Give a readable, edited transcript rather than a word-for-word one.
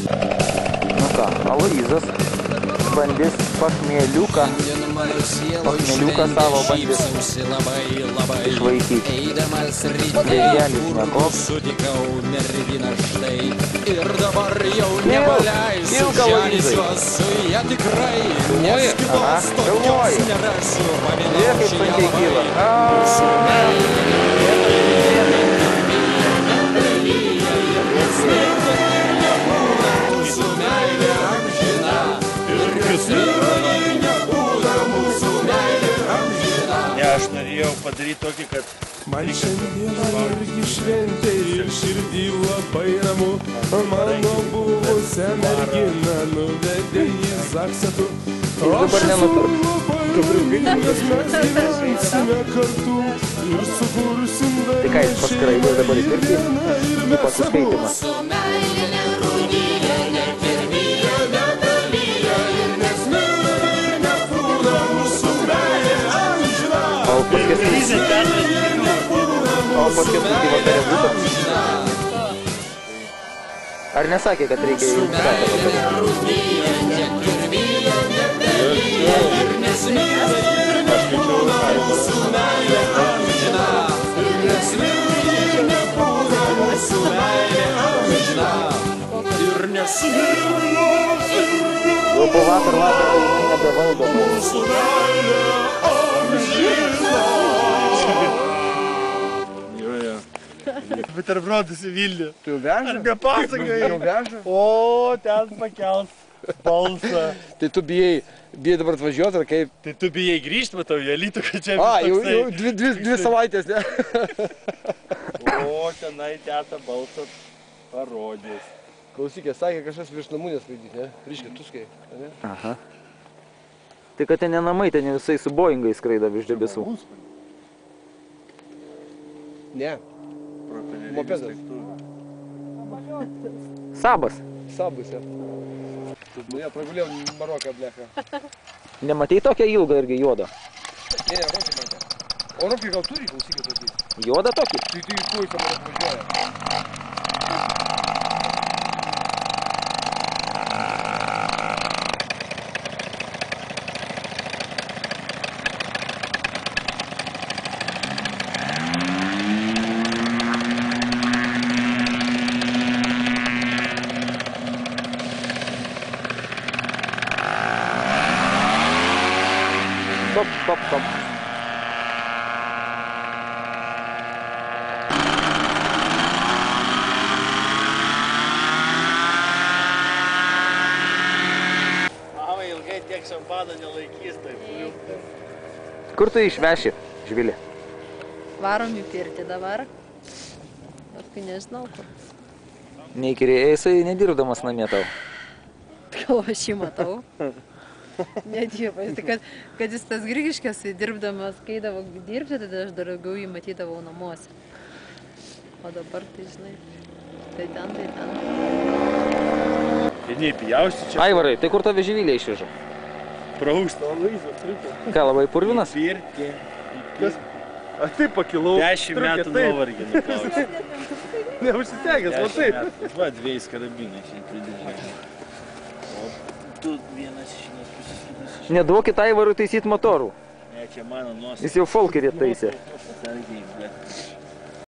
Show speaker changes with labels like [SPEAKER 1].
[SPEAKER 1] Nu ką, Aloyzas bandys pachmieliuką savo bandys išvaikyti. Vėjelis nekoks.
[SPEAKER 2] Ir dabar jau nepaleisiu žemės su ja tikrai, nes kitos tokios nerasiu, pamėlaučiu ją
[SPEAKER 3] Aš norėjau padaryti tokį, kad
[SPEAKER 4] man šiandieną irgi šventė ir širdį labai ramu. Mano buvusią merginą nuvedė į Zaksetų. Aš esu labai laimingas, mes gyvensime kartu ir sukursim dar
[SPEAKER 1] Tai ką jis paskraidė dabar į pirtį? Į pasiskaitimą. O paskesnį vakare būtų? Ar nesakė, kad reikia į statą padaryti? Jau po vakar nebevaldo.
[SPEAKER 3] Buterbrodus į Vilnių.
[SPEAKER 5] Tu jau veža?
[SPEAKER 3] Ar nepasakai?
[SPEAKER 5] Jau veža?
[SPEAKER 3] O, ten pakels balsą.
[SPEAKER 5] Tai tu bijai dabar atvažiuoti, ar kaip?
[SPEAKER 3] Tai tu bijai grįžti, matau, į Alytų, kad čia
[SPEAKER 5] Jau dvi savaitės, ne?
[SPEAKER 3] O, tenai teta balsą parodys.
[SPEAKER 5] Klausykė, sakė kažkas virš namų neskraidyti, ne? Ryškia tuskai, ne?
[SPEAKER 1] Aha. Tai kad ten ne namai, ten visai su Boeingai skraido virš debesų.
[SPEAKER 5] Ne. Mopedas.
[SPEAKER 1] Sabas.
[SPEAKER 5] Sabus, ja. Nu, ja, pragulėjau Maroką, blecha.
[SPEAKER 1] Nematei tokią ilgą irgi juodą?
[SPEAKER 5] Ne, Rokai matė. O Rokai gal turi, klausykė tokį?
[SPEAKER 1] Juodą tokį?
[SPEAKER 5] Tai iš ko jis Marok važiuoja?
[SPEAKER 1] Stop.
[SPEAKER 3] Mama ilgai tiek šampano nelaikys, tai
[SPEAKER 1] Kur tu išveši, Žvilė?
[SPEAKER 6] Varom į pirtį dabar. Paskui nežinau kur.
[SPEAKER 1] Neįkirėjai, jisai nedirbdamas namie tau.
[SPEAKER 6] Gal aš jį matau. Nedirba. Kad jis tas Grigiškės dirbdamas, kai eidavo dirbti, tada aš daugiau jį matydavau namuose. O dabar tai žinai, tai ten.
[SPEAKER 3] Ir neįpijausi čia.
[SPEAKER 1] Aivarai, tai kur tave Živilė išveža?
[SPEAKER 3] Praūsta. Aloyzas, triukė.
[SPEAKER 1] Ką, labai purvinas?
[SPEAKER 3] Pirtį.
[SPEAKER 5] Aš taip pakilau.
[SPEAKER 3] 10 metų nuovargį nuplauksi.
[SPEAKER 5] Neužsitegęs, va taip.
[SPEAKER 3] Va, 2 karabinai čia pridėžiai. O tu vienas iš pusės, kitas iš...
[SPEAKER 1] Neduokit Aivarui taisyti motorų.
[SPEAKER 3] Ne, čia mano nuosavas.
[SPEAKER 1] Jis jau folkerį taisė.
[SPEAKER 3] Sargiai, bet...